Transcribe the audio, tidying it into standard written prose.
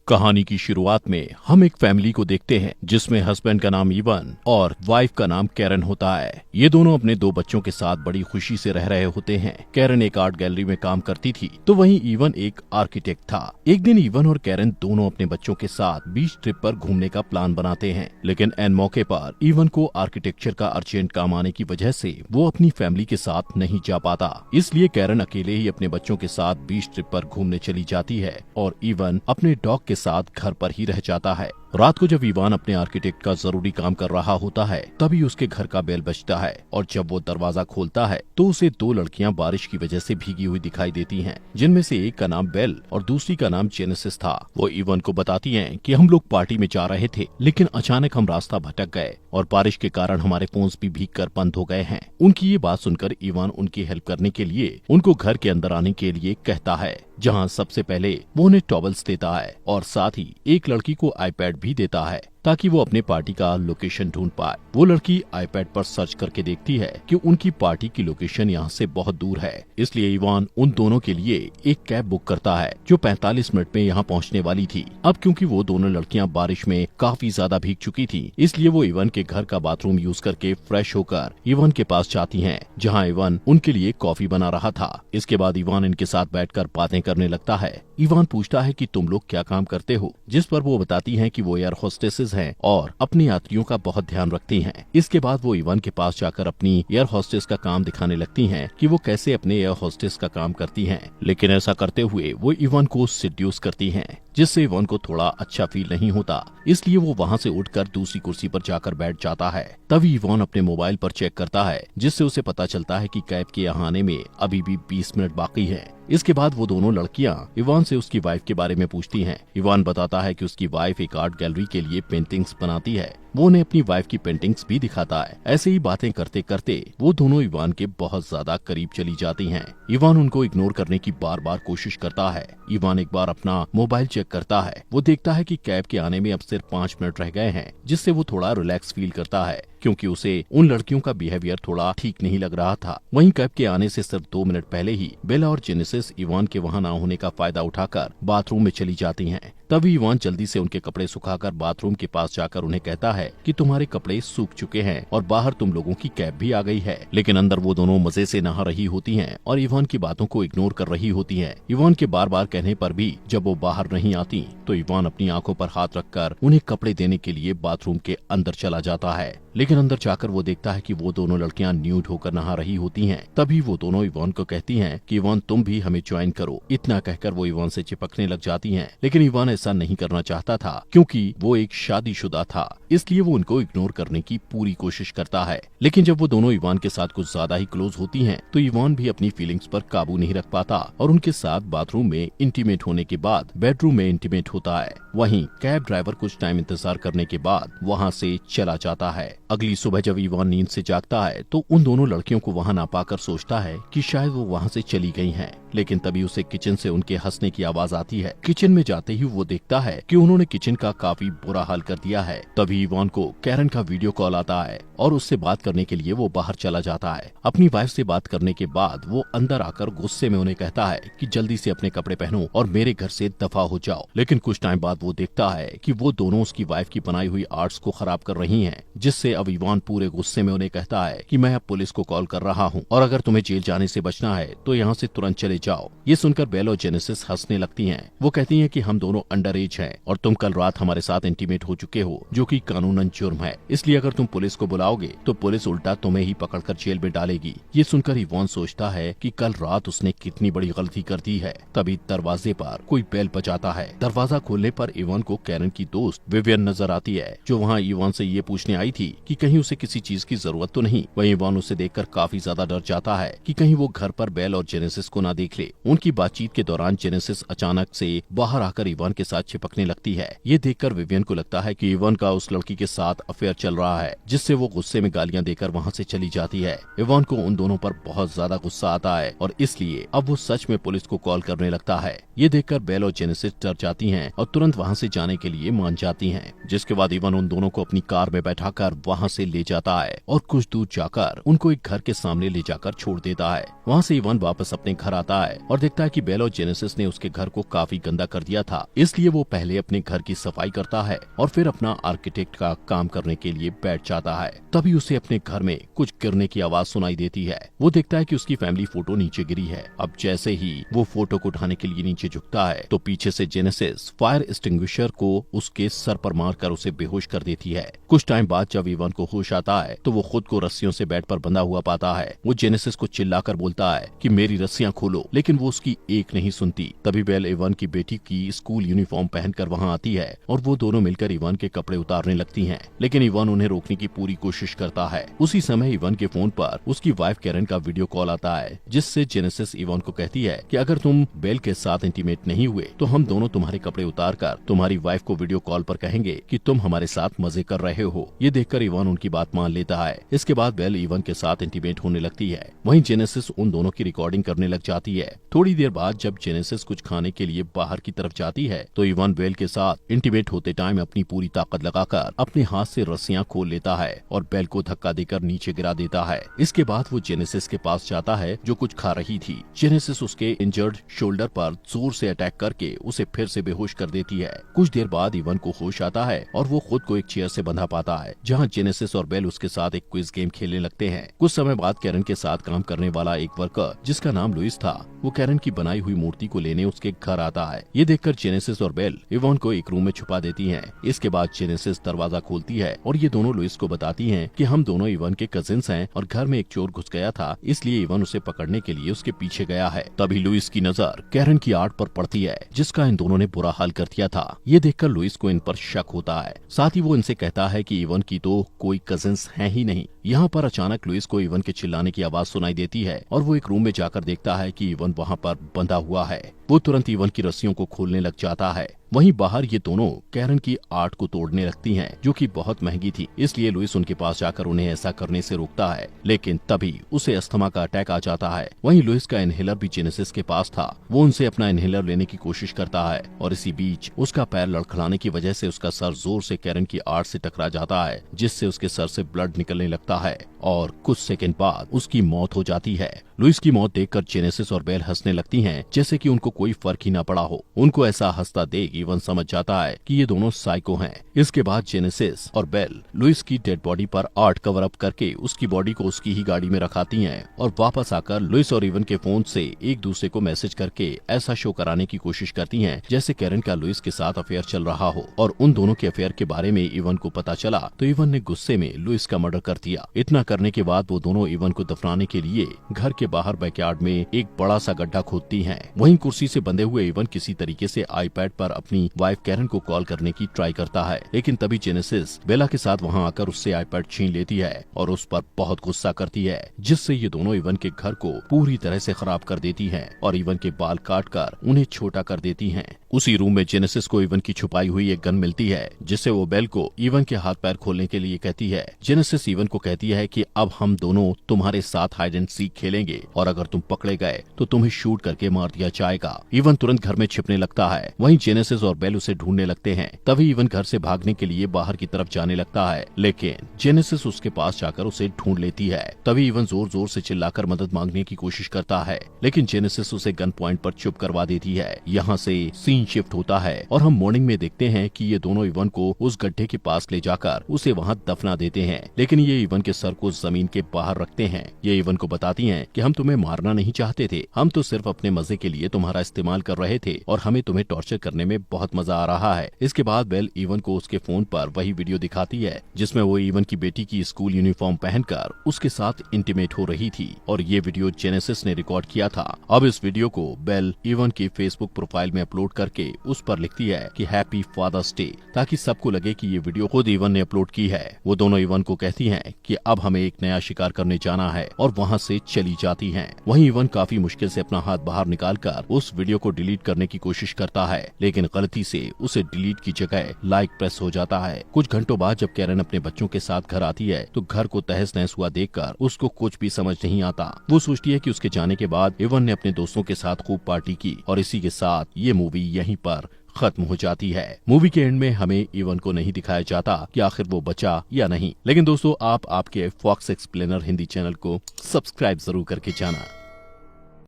कहानी की शुरुआत में हम एक फैमिली को देखते हैं जिसमें हस्बैंड का नाम इवन और वाइफ का नाम कैरन होता है। ये दोनों अपने 2 बच्चों के साथ बड़ी खुशी से रह रहे होते हैं। कैरन एक आर्ट गैलरी में काम करती थी तो वहीं इवन एक आर्किटेक्ट था। एक दिन इवन और कैरन दोनों अपने बच्चों के साथ बीच ट्रिप पर घूमने का प्लान बनाते हैं, लेकिन एन मौके पर इवन को आर्किटेक्चर का अर्जेंट काम आने की वजह से वो अपनी फैमिली के साथ नहीं जा पाता। इसलिए कैरन अकेले ही अपने बच्चों के साथ बीच ट्रिप पर घूमने चली जाती है और इवन अपने डॉग के साथ घर पर ही रह जाता है। रात को जब इवान अपने आर्किटेक्ट का जरूरी काम कर रहा होता है तभी उसके घर का बेल बजता है और जब वो दरवाजा खोलता है तो उसे 2 लड़कियां बारिश की वजह से भीगी हुई दिखाई देती हैं, जिनमें से एक का नाम बेल और दूसरी का नाम जेनेसिस था। वो इवान को बताती हैं कि हम लोग पार्टी में जा रहे थे लेकिन अचानक हम रास्ता भटक गए और बारिश के कारण हमारे फोन्स भी भीगकर बंद हो गए हैं। उनकी ये बात सुनकर इवान उनकी हेल्प करने के लिए उनको घर के अंदर आने के लिए कहता है, जहाँ सबसे पहले वो उन्हें टॉवल्स देता है और साथ ही एक लड़की को आईपैड भी देता है ताकि वो अपने पार्टी का लोकेशन ढूंढ पाए। वो लड़की आईपैड पर सर्च करके देखती है कि उनकी पार्टी की लोकेशन यहाँ से बहुत दूर है, इसलिए इवान उन दोनों के लिए एक कैब बुक करता है जो 45 मिनट में यहाँ पहुँचने वाली थी। अब क्योंकि वो दोनों लड़कियाँ बारिश में काफी ज्यादा भीग चुकी थी, इसलिए वो इवान के घर का बाथरूम यूज करके फ्रेश होकर इवान के पास जाती है, जहाँ इवान उनके लिए कॉफी बना रहा था। इसके बाद इवान इनके साथ बैठकर बातें करने लगता है। इवान पूछता है कि तुम लोग क्या काम करते हो, जिस पर वो बताती हैं कि वो एयर होस्टेसेस हैं और अपने यात्रियों का बहुत ध्यान रखती हैं। इसके बाद वो इवान के पास जाकर अपनी एयर होस्टेस का काम दिखाने लगती हैं कि वो कैसे अपने एयर होस्टेस का काम करती हैं, लेकिन ऐसा करते हुए वो इवान को सिड्यूस करती हैं, जिससे इवान को थोड़ा अच्छा फील नहीं होता। इसलिए वो वहाँ से उठकर दूसरी कुर्सी पर जाकर बैठ जाता है। तभी इवान अपने मोबाइल पर चेक करता है, जिससे उसे पता चलता है कि कैब के यहाँ आने में अभी भी 20 मिनट बाकी है। इसके बाद वो दोनों लड़कियां इवान से उसकी वाइफ के बारे में पूछती हैं। इवान बताता है कि उसकी वाइफ एक आर्ट गैलरी के लिए पेंटिंग्स बनाती है। वो उन्हें अपनी वाइफ की पेंटिंग्स भी दिखाता है। ऐसे ही बातें करते करते वो दोनों इवान के बहुत ज्यादा करीब चली जाती हैं। इवान उनको इग्नोर करने की बार बार कोशिश करता है। इवान एक बार अपना मोबाइल चेक करता है। वो देखता है कि कैब के आने में अब सिर्फ 5 मिनट रह गए हैं, जिससे वो थोड़ा रिलैक्स फील करता है, क्योंकि उसे उन लड़कियों का बिहेवियर थोड़ा ठीक नहीं लग रहा था। वहीं कैब के आने से सिर्फ 2 मिनट पहले ही बेला और जेनेसिस इवान के वहां ना होने का फायदा उठाकर बाथरूम में चली जाती हैं। तभी इवान जल्दी से उनके कपड़े सुखाकर बाथरूम के पास जाकर उन्हें कहता है कि तुम्हारे कपड़े सूख चुके हैं और बाहर तुम लोगों की कैब भी आ गई है। लेकिन अंदर वो दोनों मजे से नहा रही होती हैं और इवान की बातों को इग्नोर कर रही होती हैं। इवान के बार बार कहने पर भी जब वो बाहर नहीं आती तो इवान अपनी आंखों पर हाथ रखकर उन्हें कपड़े देने के लिए बाथरूम के अंदर चला जाता है। लेकिन अंदर जाकर वो देखता है कि वो दोनों लड़कियां न्यूड होकर नहा रही होती हैं। तभी वो दोनों इवान को कहती हैं कि इवान तुम भी हमें ज्वाइन करो। इतना कहकर वो इवान से चिपकने लग जाती हैं, लेकिन इवान ऐसा नहीं करना चाहता था क्योंकि वो एक शादीशुदा था, इसलिए वो उनको इग्नोर करने की पूरी कोशिश करता है। लेकिन जब वो दोनों इवान के साथ कुछ ज्यादा ही क्लोज होती हैं, तो इवान भी अपनी फीलिंग्स पर काबू नहीं रख पाता और उनके साथ बाथरूम में इंटीमेट होने के बाद बेडरूम में इंटीमेट होता है। वहीं कैब ड्राइवर कुछ टाइम इंतजार करने के बाद वहाँ से चला जाता है। अगली सुबह जब इवान नींद से जागता है तो उन दोनों लड़कियों को वहाँ ना पाकर सोचता है कि शायद वो वहाँ से चली गई हैं। लेकिन तभी उसे किचन से उनके हंसने की आवाज आती है। किचन में जाते ही वो देखता है कि उन्होंने किचन का काफी बुरा हाल कर दिया है। तभी इवान को कैरन का वीडियो कॉल आता है और उससे बात करने के लिए वो बाहर चला जाता है। अपनी वाइफ से बात करने के बाद वो अंदर आकर गुस्से में उन्हें कहता है कि जल्दी से अपने कपड़े पहनो और मेरे घर से दफा हो जाओ। लेकिन कुछ टाइम बाद वो देखता है कि वो दोनों उसकी वाइफ की बनाई हुई आर्ट्स को खराब कर रही हैं, जिससे अब इवान पूरे गुस्से में उन्हें कहता है कि मैं अब पुलिस को कॉल कर रहा हूँ और अगर तुम्हें जेल जाने से बचना है तो यहाँ से तुरंत चले जाओ। ये सुनकर बेल और जेनेसिस हंसने लगती हैं। वो कहती हैं कि हम दोनों अंडर एज हैं और तुम कल रात हमारे साथ इंटीमेट हो चुके हो, जो कि कानूनन जुर्म है, इसलिए अगर तुम पुलिस को बुलाओगे तो पुलिस उल्टा तुम्हें ही पकड़कर जेल में डालेगी। ये सुनकर इवान सोचता है कि कल रात उसने कितनी बड़ी गलती कर दी है। तभी दरवाजे पर कोई बेल बजाता है। दरवाजा खोलने पर इवान को कैरन की दोस्त विवियन नजर आती है, जो वहाँ इवान से ये पूछने आई थी कि कहीं उसे किसी चीज की जरूरत तो नहीं। वहीं इवान उसे देखकर काफी ज्यादा डर जाता है कि कहीं वो घर पर बेल और जेनेसिस को ना देख ले। उनकी बातचीत के दौरान जेनेसिस अचानक से बाहर आकर इवान के साथ चिपकने लगती है। ये देखकर विवियन को लगता है कि इवान का उस लड़की के साथ अफेयर चल रहा है, जिससे वो गुस्से में गालियां देकर वहाँ से चली जाती है। इवान को उन दोनों पर बहुत ज्यादा गुस्सा आता है और इसलिए अब वो सच में पुलिस को कॉल करने लगता है। ये देखकर बेल और जेनेसिस डर जाती हैं और तुरंत वहाँ से जाने के लिए मान जाती हैं। जिसके बाद इवान उन दोनों को अपनी कार में बैठाकर वहाँ से ले जाता है और कुछ दूर जाकर उनको एक घर के सामने ले जाकर छोड़ देता है। वहाँ से इवान वापस अपने घर आता आता है और देखता है कि बेल और जेनेसिस ने उसके घर को काफी गंदा कर दिया था, इसलिए वो पहले अपने घर की सफाई करता है और फिर अपना आर्किटेक्ट का काम करने के लिए बैठ जाता है। तभी उसे अपने घर में कुछ गिरने की आवाज सुनाई देती है। वो देखता है कि उसकी फैमिली फोटो नीचे गिरी है। अब जैसे ही वो फोटो को उठाने के लिए नीचे झुकता है तो पीछे से जेनेसिस फायर एक्सटिंग्विशर को उसके सर पर मारकर उसे बेहोश कर देती है। कुछ टाइम बाद जब इवन को होश आता है तो वो खुद को रस्सियों से बेड पर बंधा हुआ पाता है। वो जेनेसिस को चिल्लाकर बोलता है कि मेरी रस्सियां खोलो, लेकिन वो उसकी एक नहीं सुनती। तभी बेल इवन की बेटी की स्कूल यूनिफॉर्म पहनकर वहां आती है और वो दोनों मिलकर इवन के कपड़े उतारने लगती हैं, लेकिन इवन उन्हें रोकने की पूरी कोशिश करता है। उसी समय इवन के फोन पर उसकी वाइफ कैरन का वीडियो कॉल आता है, जिससे जेनेसिस इवन को कहती है कि अगर तुम बेल के साथ इंटीमेट नहीं हुए तो हम दोनों तुम्हारे कपड़े उतारकर तुम्हारी वाइफ को वीडियो कॉल पर कहेंगे कि तुम हमारे साथ मजे कर रहे हो। ये देखकर इवन उनकी बात मान लेता है। इसके बाद बेल इवन के साथ इंटीमेट होने लगती है। वहीं जेनेसिस उन दोनों की रिकॉर्डिंग करने लग जाती है। थोड़ी देर बाद जब जेनेसिस कुछ खाने के लिए बाहर की तरफ जाती है तो इवन बेल के साथ इंटीमेट होते टाइम अपनी पूरी ताकत लगाकर अपने हाथ से रस्सियां खोल लेता है और बेल को धक्का देकर नीचे गिरा देता है। इसके बाद वो जेनेसिस के पास जाता है जो कुछ खा रही थी। जेनेसिस उसके इंजर्ड शोल्डर पर जोर से अटैक करके उसे फिर से बेहोश कर देती है। कुछ देर बाद इवन को होश आता है और वो खुद को एक चेयर से बंधा पाता है, जहाँ जेनेसिस और बेल उसके साथ एक क्विज गेम खेलने लगते हैं। कुछ समय बाद कैरन के साथ काम करने वाला एक वर्कर जिसका नाम लुइस था, वो कैरन की बनाई हुई मूर्ति को लेने उसके घर आता है। ये देखकर जेनेसिस और बेल इवन को एक रूम में छुपा देती हैं। इसके बाद जेनेसिस दरवाजा खोलती है और ये दोनों लुइस को बताती हैं कि हम दोनों इवन के कजिन्स हैं और घर में एक चोर घुस गया था, इसलिए इवन उसे पकड़ने के लिए उसके पीछे गया है। तभी लुइस की नजर कैरन की आर्ट पर पड़ती है, जिसका इन दोनों ने बुरा हाल कर दिया था। ये देखकर लुइस को इन पर शक होता है। साथ ही वो इनसे कहता है कि इवन की तो कोई कजिन्स है ही नहीं। यहाँ पर अचानक लुइस को इवन के चिल्लाने की आवाज सुनाई देती है और वो एक रूम में जाकर देखता है कि इवन वहाँ पर बंधा हुआ है। वो तुरंत इवन की रस्सियों को खोलने लग जाता है। वहीं बाहर ये दोनों कैरन की आर्ट को तोड़ने लगती हैं, जो कि बहुत महंगी थी, इसलिए लुइस उनके पास जाकर उन्हें ऐसा करने से रोकता है, लेकिन तभी उसे अस्थमा का अटैक आ जाता है। वहीं लुइस का इनहेलर भी जेनेसिस के पास था। वो उनसे अपना इनहेलर लेने की कोशिश करता है और इसी बीच उसका पैर लड़खड़ाने की वजह से उसका सर जोर से कैरन की आर्ट से टकरा जाता है, जिससे उसके सर से ब्लड निकलने लगता है और कुछ सेकंड बाद उसकी मौत हो जाती है। लुइस की मौत देखकर जेनेसिस और बेल हंसने लगती हैं, जैसे कि उनको कोई फर्क ही न पड़ा हो। उनको ऐसा हंसता देख इवन समझ जाता है कि ये दोनों साइको हैं। इसके बाद जेनेसिस और बेल लुइस की डेड बॉडी पर आर्ट कवर अप करके उसकी बॉडी को उसकी ही गाड़ी में रखाती हैं और वापस आकर लुइस और इवन के फोन से एक दूसरे को मैसेज करके ऐसा शो कराने की कोशिश करती हैं जैसे कैरन का लुइस के साथ अफेयर चल रहा हो। और उन दोनों के अफेयर के बारे में इवन को पता चला तो इवन ने गुस्से में लुइस का मर्डर कर दिया। इतना करने के बाद वो दोनों इवन को दफनाने के लिए घर के बाहर बैकयार्ड में एक बड़ा सा गड्ढा खोदती हैं। वहीं कुर्सी से बंधे हुए इवन किसी तरीके से आईपैड पर अपनी वाइफ कैरन को कॉल करने की ट्राई करता है, लेकिन तभी जेनेसिस बेला के साथ वहां आकर उससे आईपैड छीन लेती है और उस पर बहुत गुस्सा करती है, जिससे ये दोनों इवन के घर को पूरी तरह से खराब कर देती हैं और इवन के बाल काट कर उन्हें छोटा कर देती हैं। उसी रूम में जेनेसिस को इवन की छुपाई हुई एक गन मिलती है, जिससे वो बेल को इवन के हाथ पैर खोलने के लिए कहती है। जेनेसिस इवन को कहती है कि अब हम दोनों तुम्हारे साथ हाइड एंड सीक खेलेंगे और अगर तुम पकड़े गए तो तुम्हें शूट करके मार दिया जाएगा। इवन तुरंत घर में छिपने लगता है। वहीं जेनेसिस और बेल उसे ढूंढने लगते हैं। तभी इवन घर से भागने के लिए बाहर की तरफ जाने लगता है, लेकिन जेनेसिस उसके पास जाकर उसे ढूंढ लेती है। तभी इवन जोर जोर से चिल्लाकर मदद मांगने की कोशिश करता है, लेकिन जेनेसिस उसे गन पॉइंट पर चुप करवा देती है। यहाँ से सीन शिफ्ट होता है और हम मॉर्निंग में देखते हैं कि ये दोनों इवन को उस गड्ढे के पास ले जाकर उसे वहाँ दफना देते हैं, लेकिन ये इवन के सर को जमीन के बाहर रखते हैं। ये इवन को बताती हैं कि हम तुम्हें मारना नहीं चाहते थे, हम तो सिर्फ अपने मजे के लिए तुम्हारा इस्तेमाल कर रहे थे और हमें तुम्हें टॉर्चर करने में बहुत मजा आ रहा है। इसके बाद बेल इवन को उसके फोन पर वही वीडियो दिखाती है जिसमें वो इवन की बेटी की स्कूल यूनिफॉर्म पहनकर उसके साथ इंटीमेट हो रही थी और ये वीडियो जेनेसिस ने रिकॉर्ड किया था। अब इस वीडियो को बेल इवन की फेसबुक प्रोफाइल में अपलोड करके उस पर लिखती है कि हैप्पी फादर्स डे, ताकि सबको लगे कि ये वीडियो खुद इवन ने अपलोड की है। वो दोनों इवन को कहती हैं कि अब हमें एक नया शिकार करने जाना है और वहाँ से चली जाती हैं। वहीं इवन काफी मुश्किल से अपना हाथ बाहर निकालकर उस वीडियो को डिलीट करने की कोशिश करता है, लेकिन गलती से उसे डिलीट की जगह लाइक प्रेस हो जाता है। कुछ घंटों बाद जब कैरन अपने बच्चों के साथ घर आती है तो घर को तहस नहस हुआ देखकर उसको कुछ भी समझ नहीं आता। वो सोचती है कि उसके जाने के बाद इवन ने अपने दोस्तों के साथ खूब पार्टी की और इसी के साथ ये मूवी यहीं पर खत्म हो जाती है। मूवी के एंड में हमें इवन को नहीं दिखाया जाता कि आखिर वो बचा या नहीं, लेकिन दोस्तों आप आपके फॉक्स एक्सप्लेनर हिंदी चैनल को सब्सक्राइब जरूर करके जाना।